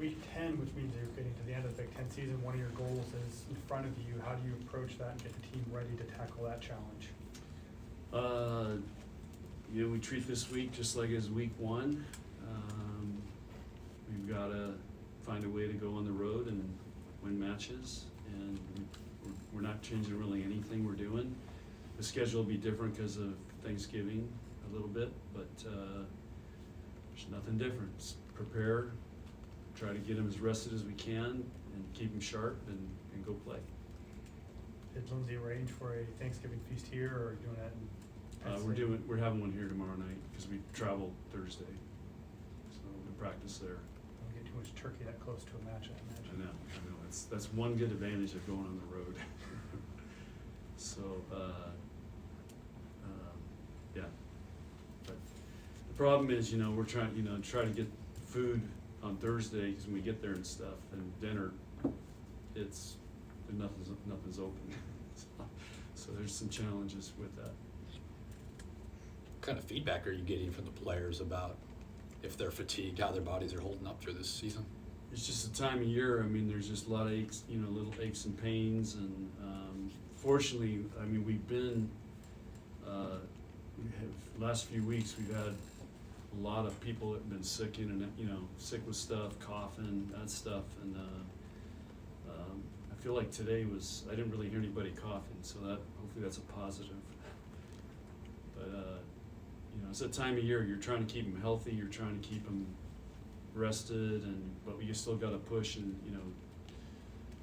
week 10, which means you're getting to the end of the Big Ten season, one of your goals is in front of you. How do you approach that and get the team ready to tackle that challenge? We treat this week just like as week one. We've got to find a way to go on the road and win matches, and we're not changing really anything we're doing. The schedule will be different because of Thanksgiving a little bit, but there's nothing different. Just prepare, try to get them as rested as we can, and keep them sharp, and go play. Did Lindsay arrange for a Thanksgiving feast here, or are you doing that in Penn State? We're having one here tomorrow night because we travel Thursday, so we practice there. Don't get too much turkey that close to a match, I imagine. I know. That's one good advantage of going on the road. So, yeah. But the problem is, we're trying, try to get food on Thursday because when we get there and stuff, and dinner, nothing's open. So there's some challenges with that. What kind of feedback are you getting from the players about if they're fatigued, how their bodies are holding up through this season? It's just the time of year. I mean, there's just a lot of aches, little aches and pains, and fortunately, I mean, we've been, last few weeks, we've had a lot of people that have been sick sick with stuff, coughing, that stuff, and I feel like today I didn't really hear anybody coughing, so hopefully that's a positive. But, it's that time of year, you're trying to keep them healthy, you're trying to keep them rested, but you still got to push and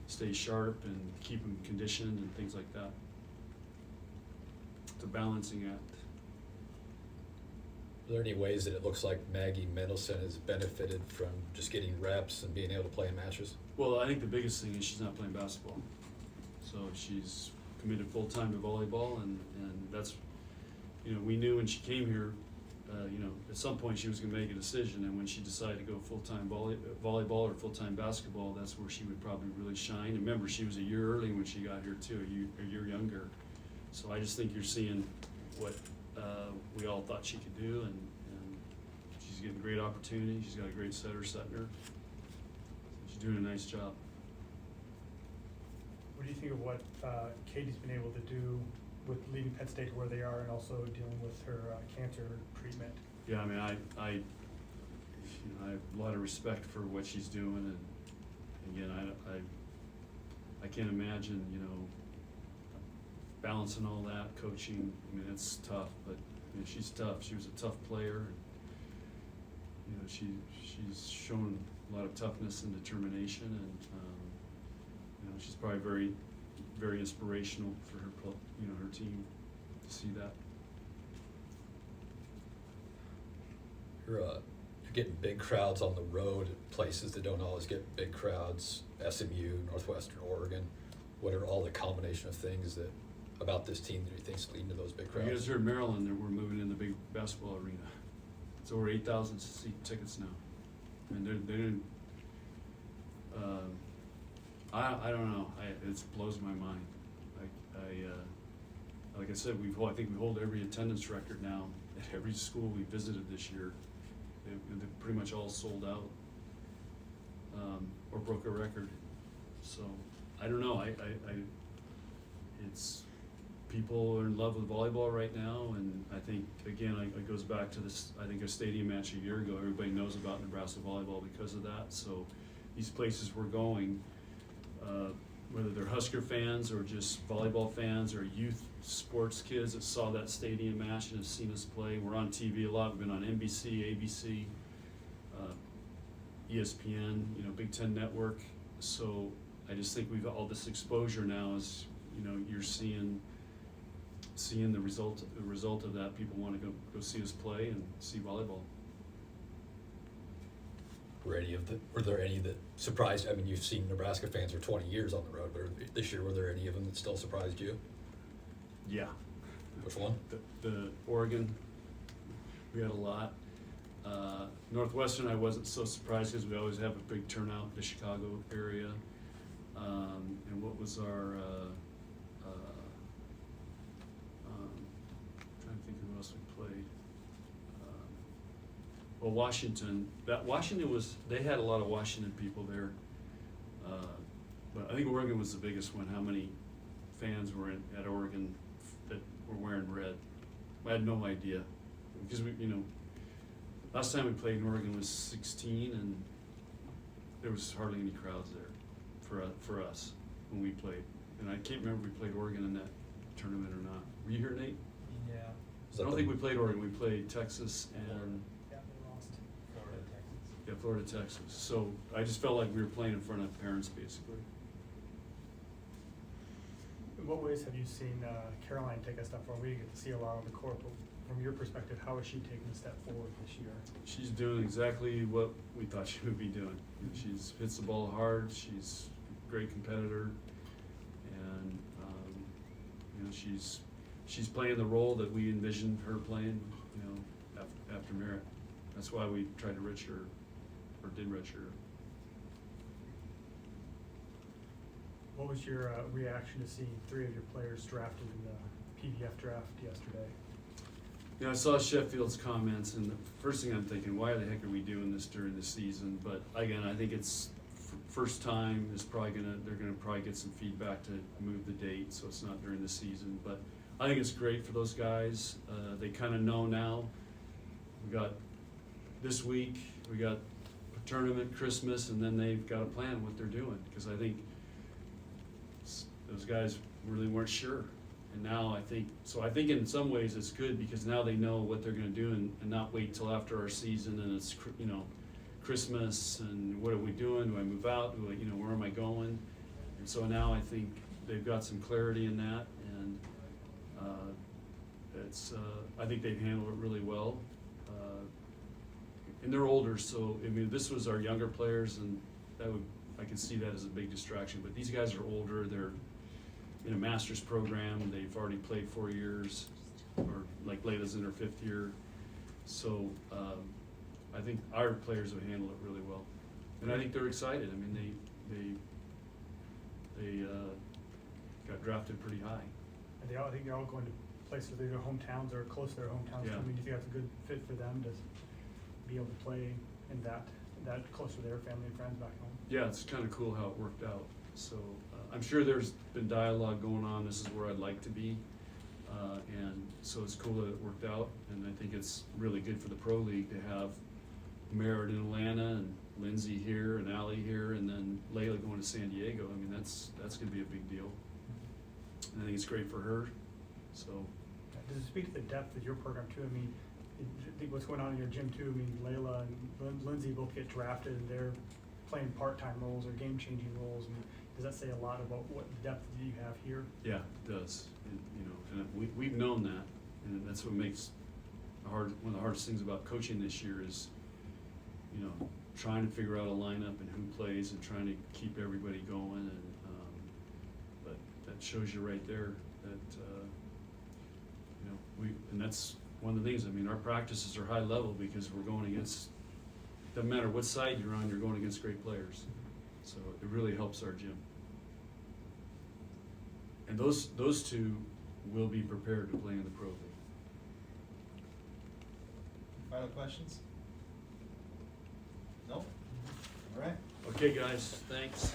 stay sharp and keep them conditioned and things like that. It's a balancing act. Are there any ways that it looks like Maggie Mendelson has benefited from just getting reps and being able to play in matches? Well, I think the biggest thing is she's not playing basketball, so she's committed full time to volleyball, and that's we knew when she came here. At some point she was going to make a decision, and when she decided to go full-time volleyball or full-time basketball, that's where she would probably really shine. And remember, she was a year early when she got here too, a year younger. So I just think you're seeing what we all thought she could do, and she's getting great opportunity. She's got a great setter setting her. She's doing a nice job. What do you think of what Katie's been able to do with leading Penn State to where they are, and also dealing with her cancer treatment? Yeah, I mean, I have a lot of respect for what she's doing, and again, I can't imagine, balancing all that, coaching. I mean, it's tough, but she's tough. She was a tough player, and she's shown a lot of toughness and determination, and she's probably very, very inspirational for her, her team to see that. You're getting big crowds on the road at places that don't always get big crowds. SMU, Northwestern Oregon. What are all the combination of things about this team that you think is leading to those big crowds? You guys heard Maryland that we're moving in the big basketball arena. It's over 8,000 seat tickets now. I mean, they didn't. I don't know. It blows my mind. Like I said, I think we hold every attendance record now at every school we visited this year. They're pretty much all sold out, or broke a record. So I don't know. It's people are in love with volleyball right now, and I think again it goes back to this. I think a stadium match a year ago. Everybody knows about Nebraska volleyball because of that. So these places we're going. Whether they're Husker fans or just volleyball fans or youth sports kids that saw that stadium match and have seen us play. We're on TV a lot. We've been on NBC, ABC, ESPN, Big Ten Network. So I just think we've got all this exposure now as, you're seeing the result of that. People want to go see us play and see volleyball. Were there any that surprised? I mean, you've seen Nebraska fans for 20 years on the road, but this year, were there any of them that still surprised you? Yeah. Which one? The Oregon, we had a lot. Northwestern, I wasn't so surprised because we always have a big turnout in the Chicago area. And what was our, trying to think of who else we played. Well, Washington they had a lot of Washington people there. But I think Oregon was the biggest one. How many fans were at Oregon that were wearing red? I had no idea. Because last time we played in Oregon was 16, and there was hardly any crowds there for us when we played. And I can't remember if we played Oregon in that tournament or not. Were you here, Nate? Yeah. I don't think we played Oregon. We played Texas and Yeah, they lost. Florida, Texas. So I just felt like we were playing in front of parents, basically. In what ways have you seen Caroline take a step forward? We get to see a lot on the court, but from your perspective, how is she taking a step forward this year? She's doing exactly what we thought she would be doing. She's hits the ball hard. She's a great competitor, and she's playing the role that we envisioned her playing. After Merritt, that's why we tried to redshirt her, or did redshirt her. What was your reaction to seeing 3 of your players drafted in the PVF draft yesterday? I saw Sheffield's comments, and the first thing I'm thinking, why the heck are we doing this during the season? But again, I think it's first time. They're gonna probably get some feedback to move the date, so it's not during the season. But I think it's great for those guys. They kind of know now. We got this week. We got a tournament, Christmas, and then they've got to plan what they're doing, because I think those guys really weren't sure. And now I think in some ways it's good, because now they know what they're gonna do, and not wait till after our season and it's, Christmas, and what are we doing? Do I move out? Where am I going? And so now I think they've got some clarity in that, and I think they've handled it really well. And they're older, so this was our younger players, and I can see that as a big distraction. But these guys are older. They're in a master's program. They've already played 4 years, or like Layla's in her 5th year. So I think our players have handled it really well, and I think they're excited. They got drafted pretty high. And I think they're all going to places their hometowns or close to their hometowns. Yeah. Do you think that's a good fit for them to be able to play in that close to their family and friends back home? Yeah, it's kind of cool how it worked out. So I'm sure there's been dialogue going on. This is where I'd like to be, and so it's cool that it worked out. And I think it's really good for the pro league to have Merritt in Atlanta, and Lindsay here, and Allie here, and then Layla going to San Diego. That's going to be a big deal. And I think it's great for her. So. Does it speak to the depth of your program too? I think what's going on in your gym too. Layla and Lindsay both get drafted, and they're playing part-time roles or game-changing roles. Does that say a lot about what depth do you have here? Yeah, it does. And we've known that, and that's what makes one of the hardest things about coaching this year is, trying to figure out a lineup and who plays, and trying to keep everybody going. And but that shows you right there that and that's one of the things. Our practices are high level because we're going against. Doesn't matter what side you're on, you're going against great players. So it really helps our gym. And those two will be prepared to play in the pro league. Final questions? No? All right. Okay, guys, thanks.